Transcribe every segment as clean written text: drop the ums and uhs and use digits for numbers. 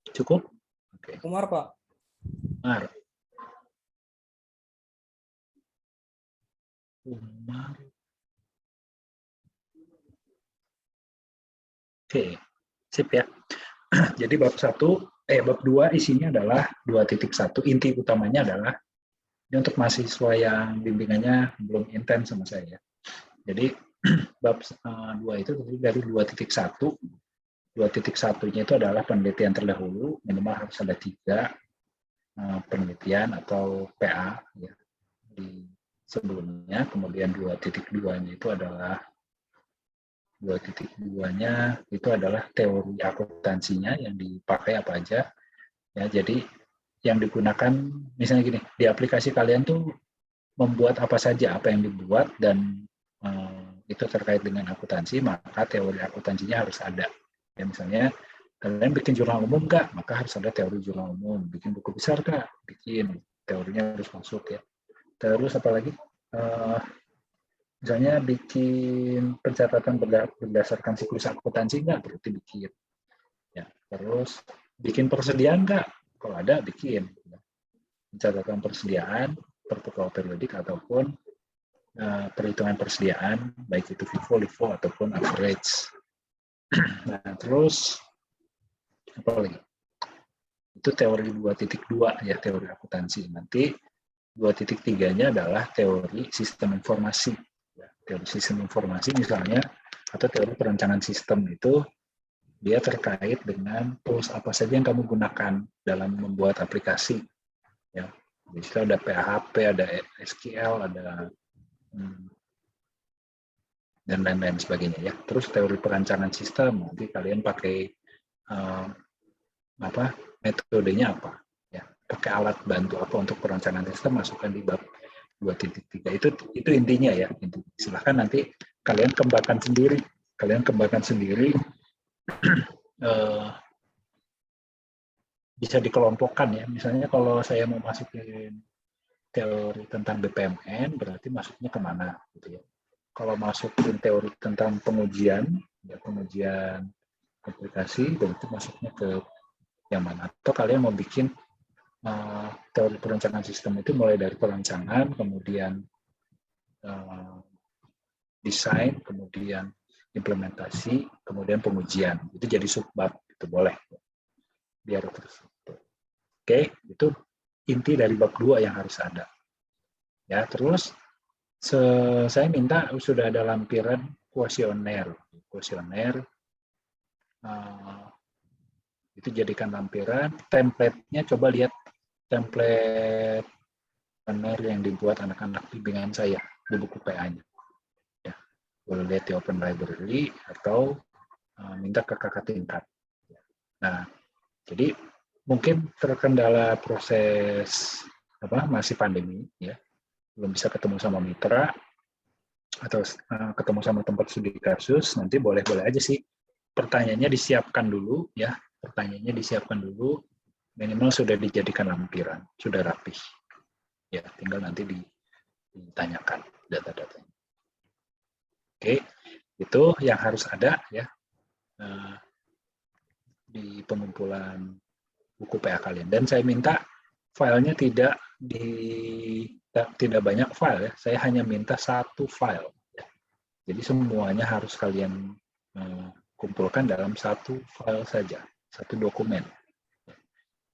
Cukup? Oke. Umar, Pak. Umar. Umar. Oke, sip ya. Jadi bab 2 isinya adalah 2.1. Inti utamanya adalah ini untuk mahasiswa yang bimbingannya belum intens sama saya. Jadi bab 2 itu dari 2.1. 2.1-nya itu adalah penelitian terdahulu, minimal harus ada 3 penelitian atau PA ya, di sebelumnya. Kemudian 2.2-nya itu adalah 2.2-nya itu adalah teori akuntansinya yang dipakai apa aja ya. Jadi yang digunakan misalnya gini, di aplikasi kalian tuh membuat apa saja, apa yang dibuat dan itu terkait dengan akuntansi, maka teori akuntansinya harus ada ya. Misalnya kalian bikin jurnal umum nggak, maka harus ada teori jurnal umum. Bikin buku besar nggak, bikin, teorinya harus masuk ya. Terus apalagi misalnya bikin pencatatan berdasarkan siklus akuntansi nggak, berarti bikin. Ya, terus bikin persediaan nggak? Kalau ada, bikin. Pencatatan persediaan, perpukul periodik, ataupun perhitungan persediaan, baik itu FIFO, LIFO, ataupun average. Nah, terus apa lagi? Itu teori 2.2 ya, teori akuntansi. Nanti 2.3-nya adalah teori sistem informasi. Teori sistem informasi misalnya, atau teori perencanaan sistem itu dia terkait dengan tools apa saja yang kamu gunakan dalam membuat aplikasi. Ya, di situ ada PHP, ada SQL, ada dan lain-lain sebagainya ya. Terus teori perencanaan sistem, nanti kalian pakai metodenya apa? Ya, pakai alat bantu apa untuk perencanaan sistem, masukkan di bab 2.3. Itu intinya ya. Silahkan nanti kalian kembangkan sendiri. Bisa dikelompokkan ya. Misalnya kalau saya mau masukin teori tentang BPMN, berarti masuknya kemana gitu ya. Kalau masukin teori tentang pengujian aplikasi, berarti masuknya ke yang mana. Atau kalian mau bikin teori perencanaan sistem itu mulai dari perencanaan, kemudian desain, kemudian implementasi, kemudian pengujian. Itu jadi subbab, itu boleh. Biar terus. Oke, itu inti dari bab 2 yang harus ada. Ya, terus saya minta sudah ada lampiran kuesioner. Itu jadikan lampiran. Template-nya coba lihat template yang dibuat anak-anak bimbingan saya di buku PA-nya. Ya, boleh lihat di Open Library atau minta ke kakak tingkat. Nah, jadi mungkin terkendala proses masih pandemi ya, belum bisa ketemu sama mitra atau ketemu sama tempat studi kasus. Nanti boleh-boleh aja sih pertanyaannya disiapkan dulu ya, minimal sudah dijadikan lampiran, sudah rapih ya, tinggal nanti ditanyakan data-datanya. Oke, itu yang harus ada ya di pengumpulan buku PA kalian. Dan saya minta filenya tidak banyak file ya. Saya hanya minta 1 file. Ya. Jadi semuanya harus kalian kumpulkan dalam 1 file saja, 1 dokumen.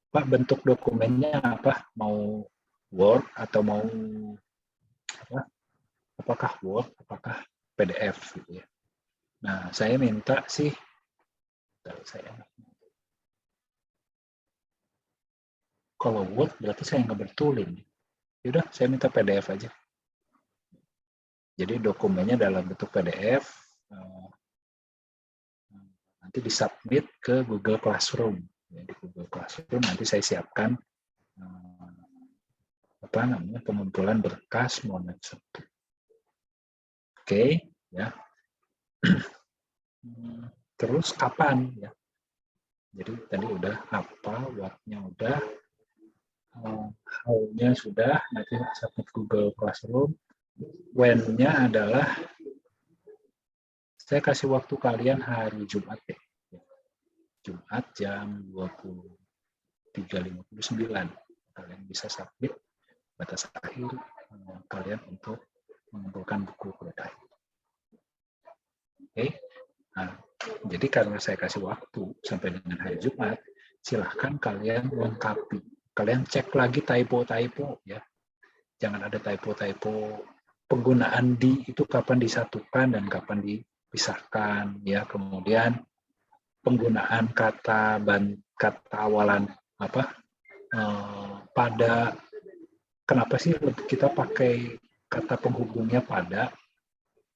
Pak, bentuk dokumennya apa? Mau Word atau mau apakah Word, apakah PDF gitu ya. Nah, saya minta sih kalau Word berarti saya ngebetulin. Yaudah, saya minta PDF aja. Jadi dokumennya dalam bentuk PDF, nanti disubmit ke Google Classroom. Ya, di Google Classroom nanti saya siapkan pengumpulan berkas Monet 1. Oke, ya. Terus kapan ya? Jadi tadi udah apa, what-nya udah, how-nya sudah, nanti submit Google Classroom. When-nya adalah saya kasih waktu kalian hari Jumat ya. Jumat jam 23.59. Kalian bisa submit batas akhir kalian untuk mengumpulkan buku prototype. Oke. Nah, jadi karena saya kasih waktu sampai dengan hari Jumat, silahkan kalian lengkapi. Kalian cek lagi typo-typo ya. Jangan ada typo-typo. Penggunaan di itu kapan disatukan dan kapan dipisahkan ya. Kemudian penggunaan kata awalan pada. Kenapa sih kita pakai kata penghubungnya pada?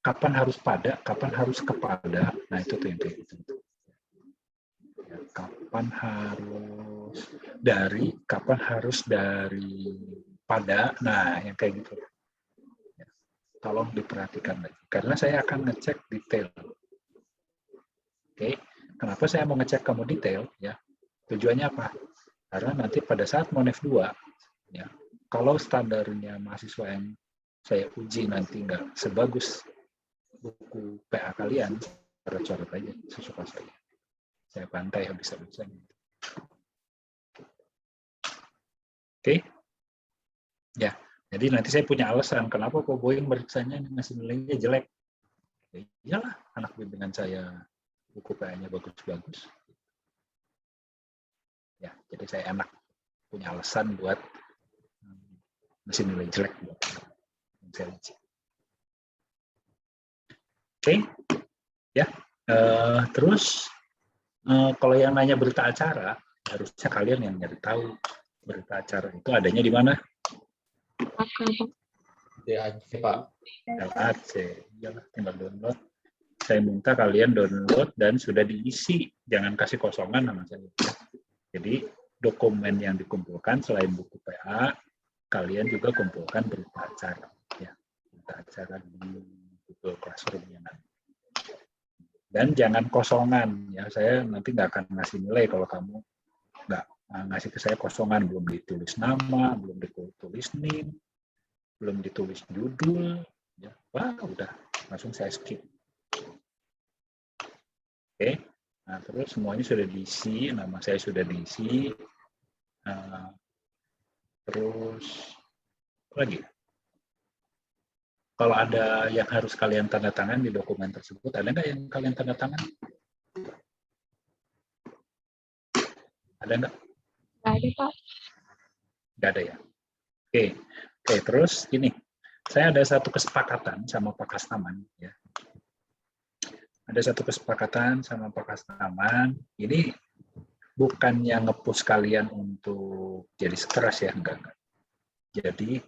Kapan harus pada, kapan harus kepada. Nah, itu tuh yang kayak gitu. Ya, kapan harus dari, kapan harus dari pada. Nah, yang kayak gitu. Ya, tolong diperhatikan lagi. Karena saya akan ngecek detail. Oke, kenapa saya mau ngecek kamu detail? Ya, tujuannya apa? Karena nanti pada saat Monef 2, ya, kalau standarnya mahasiswa yang saya uji nanti nggak sebagus buku PA kalian, coret-coret aja sesuka saya. Saya bantai habis-habisan. Oke? Ya, jadi nanti saya punya alasan kenapa kok Boeing meriksanya ngasih nilainya jelek. Ya iyalah, anak bimbingan saya buku PA-nya bagus-bagus. Ya, jadi saya enak punya alasan buat ngasih nilai jelek buat yang saya uji. Oke, ya. Terus kalau yang nanya berita acara, harusnya kalian yang nyari tahu berita acara itu adanya di mana? DAC, Pak. LAC. Iyalah, tinggal download. Saya minta kalian download dan sudah diisi. Jangan kasih kosongan nama saya. Jadi dokumen yang dikumpulkan selain buku PA, kalian juga kumpulkan berita acara. Ya, berita acara di Google Classroom yang nanti. Dan jangan kosongan ya, saya nanti nggak akan ngasih nilai kalau kamu nggak ngasih ke saya kosongan, belum ditulis nama, belum ditulis name, belum ditulis judul, ya, wah udah langsung saya skip. Oke, nah terus semuanya sudah diisi, nama saya sudah diisi, terus apa lagi? Kalau ada yang harus kalian tanda tangan di dokumen tersebut, ada nggak yang kalian tanda tangan? Ada nggak? Nggak ada, Pak. Nggak ada ya. Oke, terus ini, saya ada satu kesepakatan sama Pak Kastaman. Ya. Ada satu kesepakatan sama Pak Kastaman. Ini bukannya nge-push kalian untuk jadi stres ya, enggak. Jadi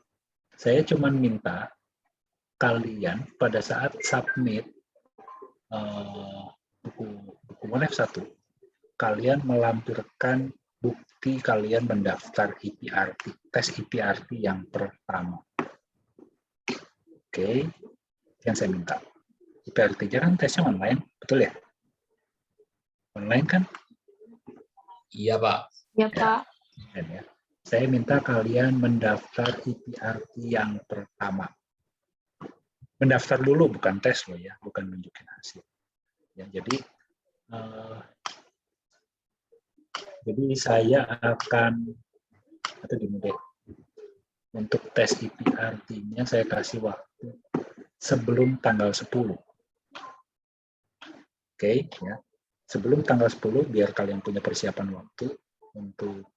saya cuma minta kalian pada saat submit buku Monef 1, kalian melampirkan bukti kalian mendaftar IPRT, tes IPRT yang pertama. Oke, yang saya minta. IPRT-nya kan tesnya online, betul ya? Online kan? Iya, Pak. Ya, Pak. Ya. Saya minta kalian mendaftar IPRT yang pertama. Mendaftar dulu, bukan tes loh ya, bukan nunjukin hasil. Ya, jadi saya akan, atau gini deh, untuk tes IPRT-nya saya kasih waktu sebelum tanggal 10. Oke, ya. Sebelum tanggal 10, biar kalian punya persiapan waktu untuk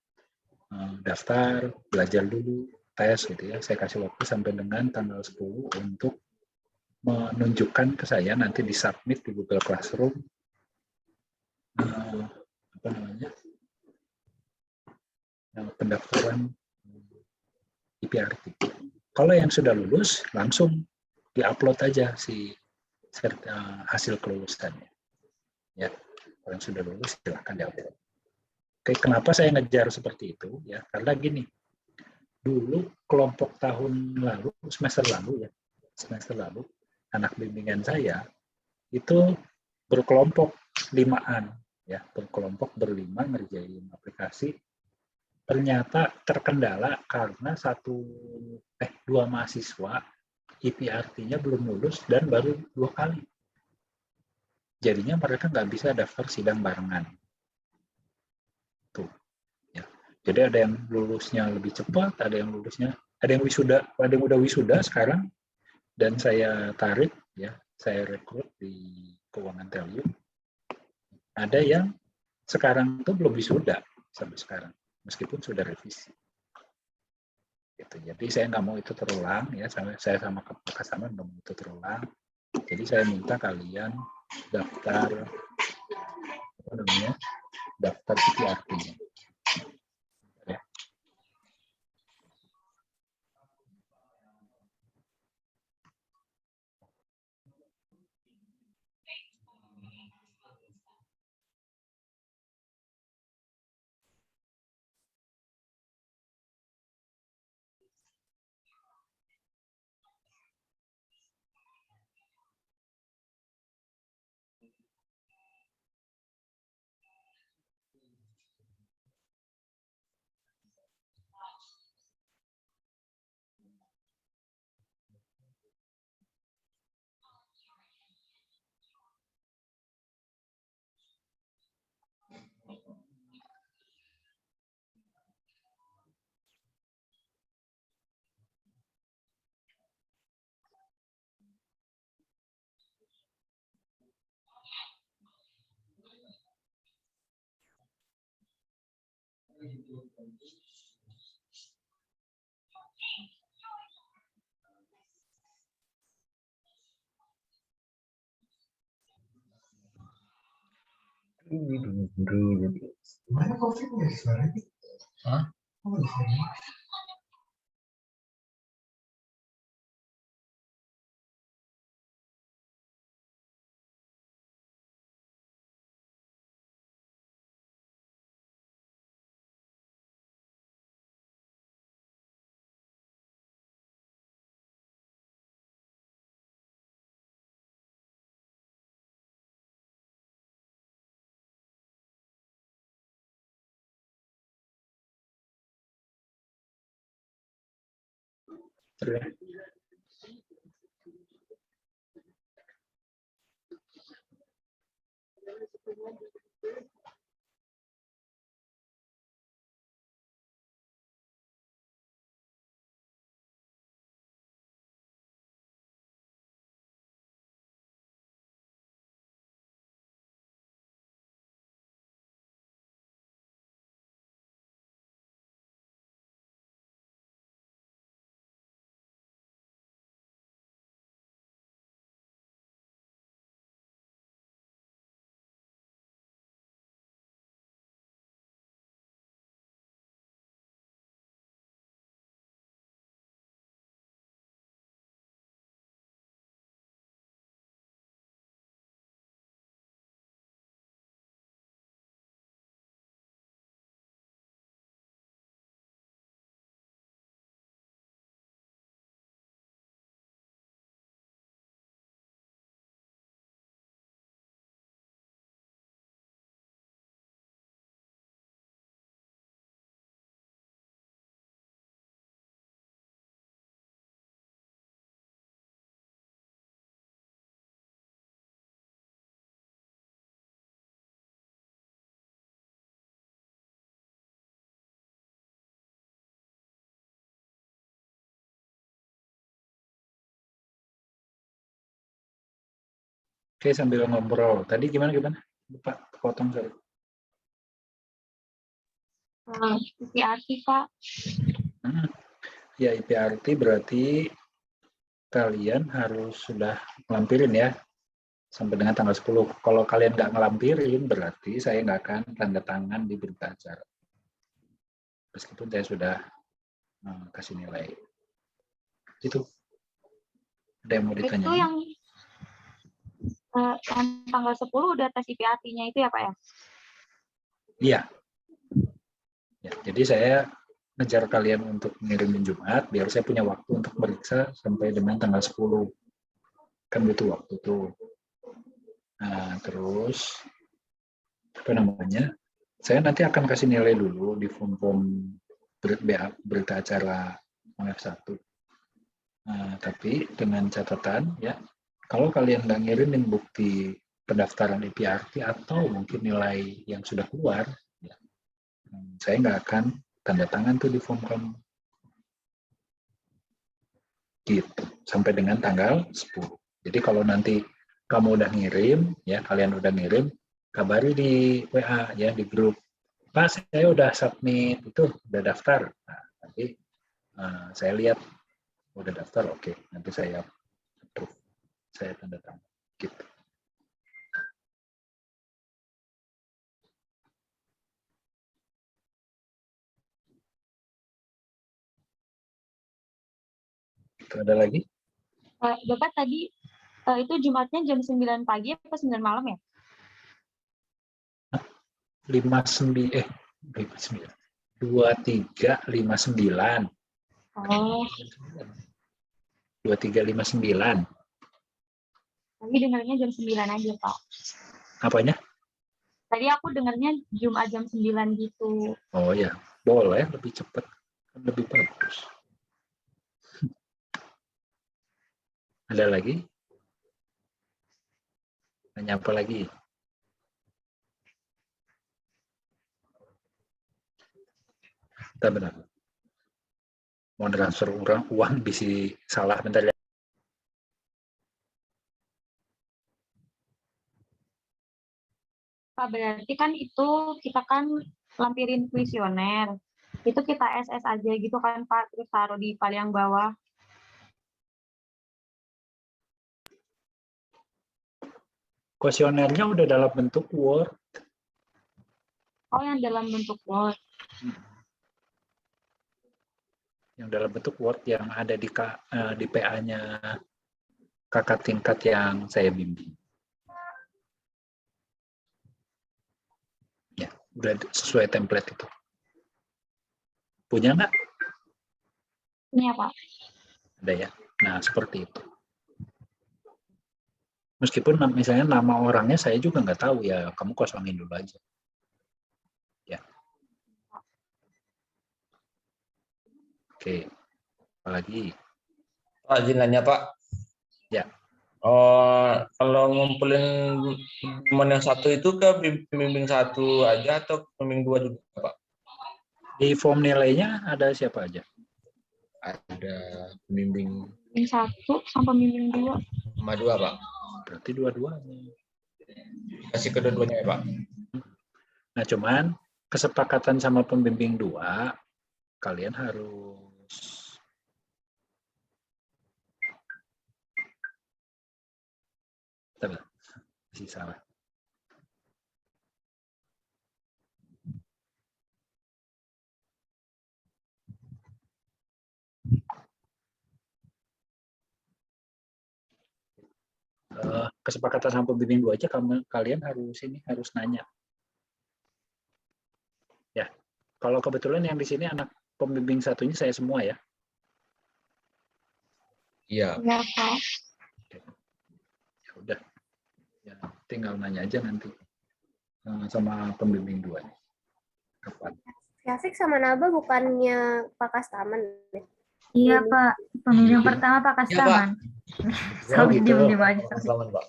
daftar, belajar dulu, tes gitu ya. Saya kasih waktu sampai dengan tanggal 10 untuk menunjukkan ke saya, nanti disubmit di Google Classroom pendaftaran IPRT. Kalau yang sudah lulus, langsung diupload aja si hasil kelulusannya. Ya, kalau yang sudah lulus silahkan diupload. Oke, kenapa saya ngejar seperti itu? Ya, karena gini, dulu kelompok tahun lalu, semester lalu, anak bimbingan saya itu berkelompok 5-an, ya, berkelompok berlima ngerjain aplikasi. Ternyata terkendala karena dua mahasiswa IPRT-nya belum lulus dan baru 2 kali. Jadinya mereka nggak bisa daftar sidang barengan. Jadi ada yang lulusnya lebih cepat, ada yang udah wisuda sekarang, dan saya tarik, ya, saya rekrut di keuangan Telyu. Ada yang sekarang tuh belum wisuda sampai sekarang, meskipun sudah revisi. Gitu. Jadi saya nggak mau itu terulang, ya, saya sama customer nggak mau itu terulang. Jadi saya minta kalian daftar daftar CPRT-nya. Ya. Mana COVID-nya suaranya? Hah? Oh, di sini. Oke, sambil ngobrol. Tadi gimana? Lupa, potong, sorry. CPRT, Pak. Ya, IPRT berarti kalian harus sudah ngelampirin, ya, sampai dengan tanggal 10. Kalau kalian nggak ngelampirin, berarti saya nggak akan tanda tangan di berita acara. Meskipun saya sudah kasih nilai. Itu. Ada yang mau Itu ditanya? yang tanggal 10 udah tes IPRT-nya itu ya, Pak, ya? Iya. Ya, jadi saya ngejar kalian untuk ngirimin Jumat, biar saya punya waktu untuk meriksa sampai dengan tanggal 10. Kan butuh waktu tuh. Nah, terus, apa namanya, saya nanti akan kasih nilai dulu di form berita acara F1. Nah, tapi dengan catatan, ya, kalau kalian nggak ngirimin bukti pendaftaran IPRT atau mungkin nilai yang sudah keluar, ya, saya nggak akan tanda tangan tuh di form kamu. Gitu, sampai dengan tanggal 10. Jadi kalau nanti kamu udah ngirim, ya kalian udah ngirim, kabari di WA ya di grup. Pak, saya udah submit itu, udah daftar. Nah, nanti saya lihat udah daftar, oke. Nanti saya approve, saya tanda tangan. Gitu. Itu ada lagi? Bapak tadi itu Jumatnya jam 9 pagi apa 9 malam ya? 59 2359. Oh, 2359. tadi dengarnya jam 9 aja, Pak. Apanya? Tadi aku dengarnya Jumat jam 9 gitu. Oh ya, boleh lebih cepat, lebih bagus. Ada lagi? Nanya apa lagi? Bentar. Mau transfer uang bisa salah bentar ya. Pak, berarti kan itu kita kan lampirin kuesioner. Itu kita SS aja gitu kan, Pak, terus taruh di paling bawah. Kuesionernya udah dalam bentuk Word. Oh, yang dalam bentuk Word. Yang dalam bentuk Word yang ada di PA-nya kakak tingkat yang saya bimbing. Ya, udah sesuai template itu. Punya nggak? Ini ya, Pak. Ada ya. Nah, seperti itu. Meskipun misalnya nama orangnya saya juga nggak tahu ya, kamu kosongin dulu aja. Ya. Oke. Apalagi? Pak, izin nanya, Pak. Ya. Oh, kalau ngumpulin teman yang satu itu ke pembimbing satu aja atau pembimbing dua juga, Pak? Di form nilainya ada siapa aja? Ada pembimbing Pembimbing 1 sama pembimbing 2. sama dua, Pak. Berarti dua-duanya. Kasih kedua-duanya ya, Pak. Nah, cuman kesepakatan sama pembimbing 2, kalian harus masih salah. Kesepakatan sama pembimbing 2 aja kalian harus nanya. Ya. Kalau kebetulan yang di sini anak pembimbing satunya saya semua ya. Iya. Iya, Pak. Ya udah. Ya, tinggal nanya aja nanti sama pembimbing 2. Kapan? Syafiq sama Naba bukannya Pak Kastaman? Iya, Pak. Pembimbing Iya. pertama Pak Iya, Pak. Kastaman. Oh, gitu. Diem aja. Selamat, Pak.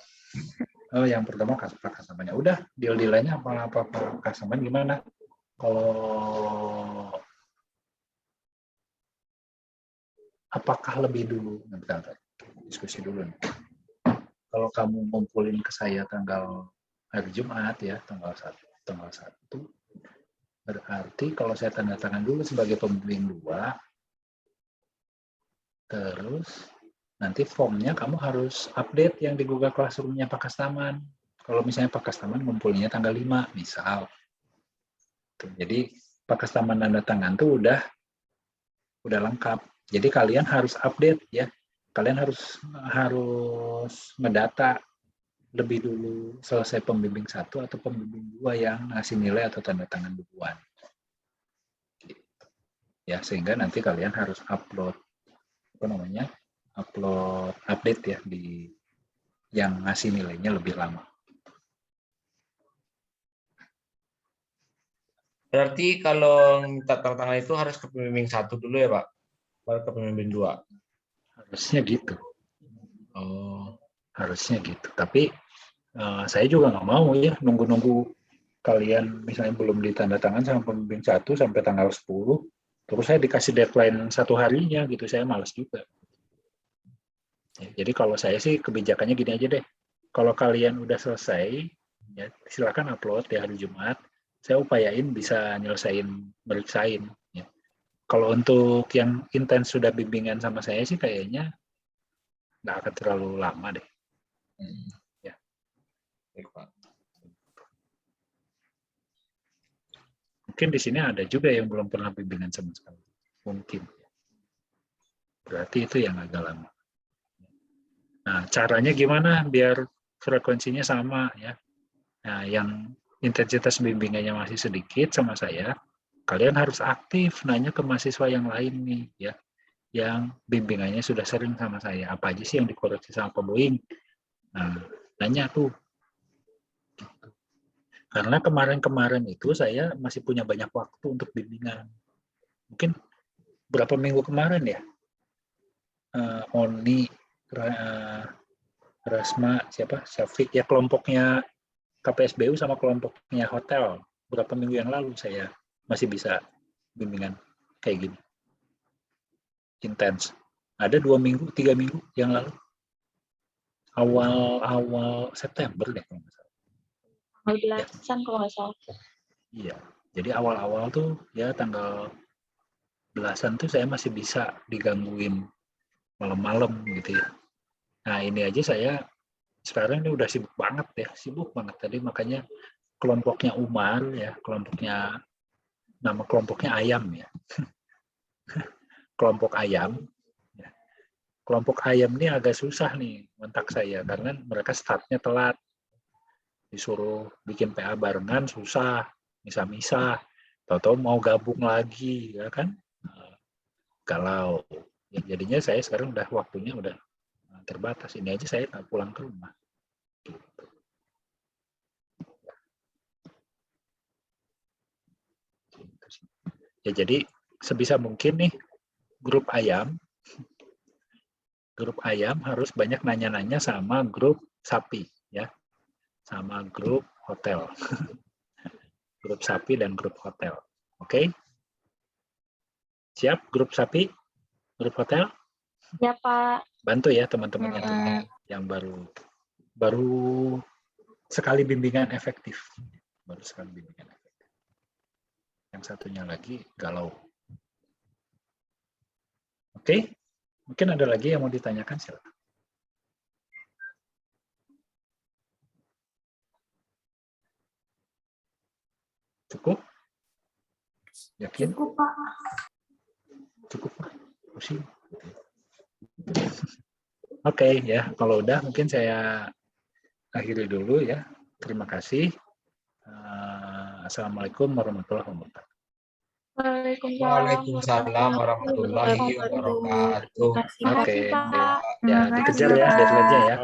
Oh, yang pertama Pak Kasamannya. Udah, deal-dealannya apa Pak Kasaman gimana? Kalau apakah lebih dulu? Bentar, diskusi dulu nih. Kalau kamu ngumpulin ke saya tanggal hari Jumat ya, tanggal 1, berarti kalau saya tanda tangan dulu sebagai pembimbing 2, terus nanti formnya kamu harus update yang di Google Classroom-nya Pak Kastaman. Kalau misalnya Pak Kastaman ngumpulinnya tanggal 5, misal. Jadi Pak Kastaman tanda tangan tuh udah lengkap. Jadi kalian harus update ya. Kalian harus ngedata lebih dulu selesai pembimbing 1 atau pembimbing 2 yang ngasih nilai atau tanda tangan duluan. Ya, sehingga nanti kalian harus upload update ya di yang ngasih nilainya lebih lama. Berarti kalau minta tanda tangan itu harus ke pembimbing 1 dulu ya, Pak? Baru ke pembimbing 2. Harusnya gitu. Oh. Harusnya gitu. Tapi saya juga nggak mau ya nunggu-nunggu kalian misalnya belum ditanda tangan sama pembimbing 1 sampai tanggal 10, Terus saya dikasih deadline 1 harinya gitu, saya malas juga. Ya, jadi kalau saya sih kebijakannya gini aja deh. Kalau kalian udah selesai, ya silakan upload di hari Jumat. Saya upayain bisa meriksain. Ya. Kalau untuk yang intens sudah bimbingan sama saya sih kayaknya nggak akan terlalu lama deh. Ya. Baik, Pak. Mungkin di sini ada juga yang belum pernah bimbingan sama sekali. Mungkin. Berarti itu yang agak lama. Nah, caranya gimana biar frekuensinya sama ya. Nah, yang intensitas bimbingannya masih sedikit sama saya, kalian harus aktif nanya ke mahasiswa yang lain nih ya. Yang bimbingannya sudah sering sama saya. Apa aja sih yang dikoreksi sama pembimbing? Nah, nanya tuh. Karena kemarin-kemarin itu saya masih punya banyak waktu untuk bimbingan. Mungkin berapa minggu kemarin ya? Oni, Rasma, siapa? Syafiq, ya kelompoknya KPSBU sama kelompoknya hotel. Berapa minggu yang lalu saya masih bisa bimbingan kayak gini. Intens. Ada 2 minggu, 3 minggu yang lalu. Awal September deh kalau nggak salah. Belasan kalau nggak salah. Iya. Jadi awal-awal tuh ya tanggal belasan tuh saya masih bisa digangguin malam-malam gitu ya. Nah ini aja saya sekarang ini udah sibuk banget ya, sibuk banget tadi makanya kelompoknya Umar ya, nama kelompoknya Ayam ya. Kelompok Ayam. Ya. Kelompok Ayam ini agak susah nih kontak saya karena mereka startnya telat. Disuruh bikin PA barengan susah, misah-misah. Tahu-tahu mau gabung lagi ya kan. Galau. Ya, jadinya saya sekarang udah waktunya udah terbatas. Ini aja saya nggak pulang ke rumah. Ya jadi sebisa mungkin nih grup ayam harus banyak nanya-nanya sama grup sapi ya, sama grup hotel. Grup sapi dan grup hotel. Oke? Siap grup sapi, grup hotel? Ya Pak. Bantu ya teman-teman yang baru sekali bimbingan efektif. Baru sekali bimbingan efektif. Yang satunya lagi galau. Oke? Mungkin ada lagi yang mau ditanyakan, silakan. Cukup? Yakin? Cukup, Pak. Cukup, Pak. Pusing. Oke, ya. Kalau udah mungkin saya akhiri dulu ya. Terima kasih. Assalamualaikum warahmatullahi wabarakatuh. Waalaikumsalam warahmatullahi wabarakatuh. Terima kasih, Oke, Pak. ya dikejar ya deadline-nya ya.